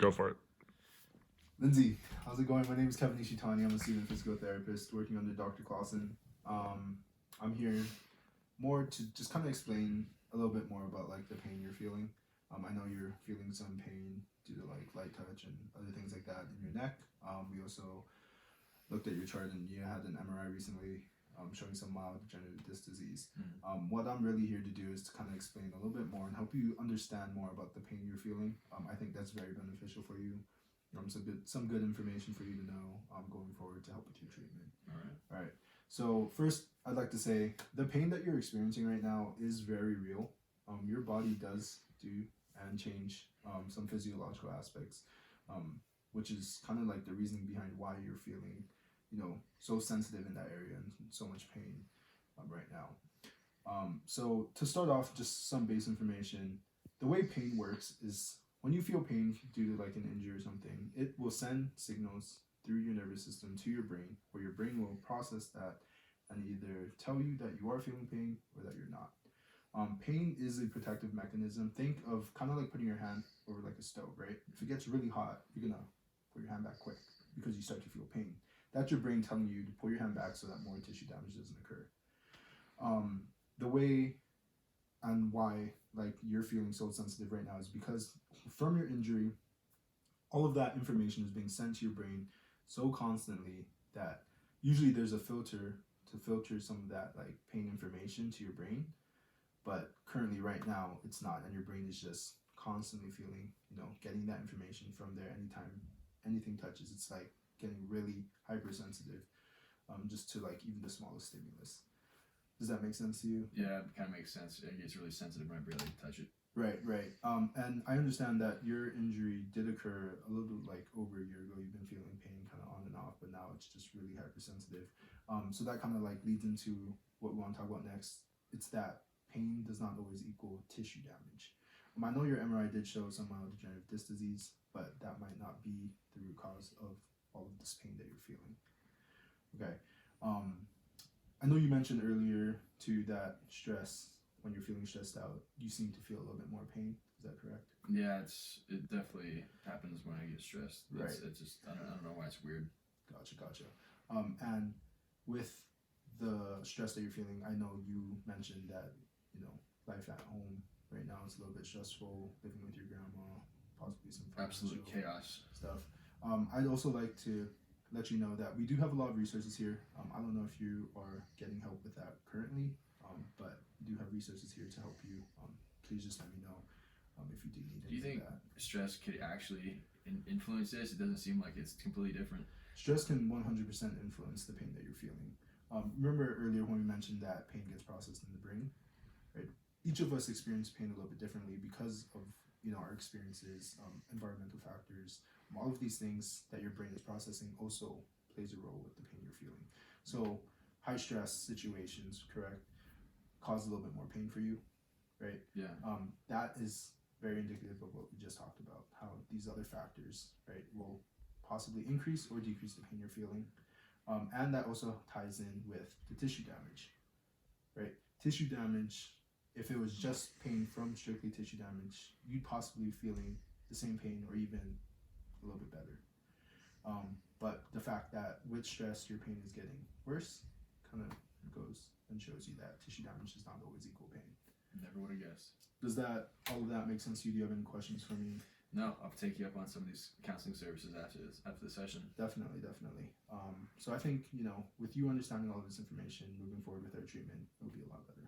Go for it. Lindsay, how's it going? My name is Kevin Ishitani. I'm a student physical therapist working under Dr. Clausen. I'm here more to just kind of explain a little bit more about like the pain you're feeling. I know you're feeling some pain due to like light touch and other things like that in your neck. We also looked at your chart and you had an MRI recently showing some mild degenerative disc disease. What I'm really here to do is to kind of explain a little bit more and help you understand more about the pain you're feeling. I think that's very beneficial for you. Some good information for you to know going forward to help with your treatment. All right. So first, I'd like to say the pain that you're experiencing right now is very real. Your body does do and change some physiological aspects, which is kind of like the reasoning behind why you're feeling, so sensitive in that area and so much pain right now. So to start off, just some base information. The way pain works is when you feel pain due to like an injury or something, it will send signals through your nervous system to your brain, where your brain will process that and either tell you that you are feeling pain or that you're not. Pain is a protective mechanism. Think of kind of like putting your hand over like a stove, right? If it gets really hot, you're gonna put your hand back quick because you start to feel pain. That's your brain telling you to pull your hand back so that more tissue damage doesn't occur. The way and why like you're feeling so sensitive right now is because from your injury, all of that information is being sent to your brain so constantly that usually there's a filter to filter some of that like pain information to your brain, but currently right now it's not, and your brain is just constantly feeling, getting that information from there. Anytime anything touches, it's like getting really hypersensitive, just to like even the smallest stimulus. Does that make sense to you? Yeah, it kind of makes sense. It gets really sensitive when I barely touch it. Right. And I understand that your injury did occur a little like over a year ago. You've been feeling pain kind of on and off, but now it's just really hypersensitive. So that kind of like leads into what we want to talk about next. It's that pain does not always equal tissue damage. I know your MRI did show some mild degenerative disc disease, but that might not be the root cause of all of this pain that you're feeling. Okay. I know you mentioned earlier too that stress, when you're feeling stressed out, you seem to feel a little bit more pain. Is that correct? Yeah, it definitely happens when I get stressed. Right. It's just I don't know why it's weird. Gotcha. And with the stress that you're feeling, I know you mentioned that life at home right now is a little bit stressful, living with your grandma, possibly some absolute chaos stuff. I'd also like to let you know that we do have a lot of resources here. I don't know if you are getting help with that currently, but we do have resources here to help you. Please just let me know if you do need anything. Do you think stress could actually influence this? It doesn't seem like it's completely different. Stress can 100% influence the pain that you're feeling. Remember earlier when we mentioned that pain gets processed in the brain, right? Each of us experience pain a little bit differently because of our experiences, environmental factors. All of these things that your brain is processing also plays a role with the pain you're feeling. So high stress situations, correct, cause a little bit more pain for you, right? Yeah. That is very indicative of what we just talked about, how these other factors, right, will possibly increase or decrease the pain you're feeling. And that also ties in with the tissue damage, right? Tissue damage, if it was just pain from strictly tissue damage, you'd possibly be feeling the same pain or even a little bit better. But the fact that with stress your pain is getting worse kind of goes and shows you that tissue damage does not always equal pain. Never would have guessed. Does all of that make sense to you? Do you have any questions for me? No, I'll take you up on some of these counseling services after the session. Definitely. So I think, with you understanding all of this information, moving forward with our treatment, it'll be a lot better.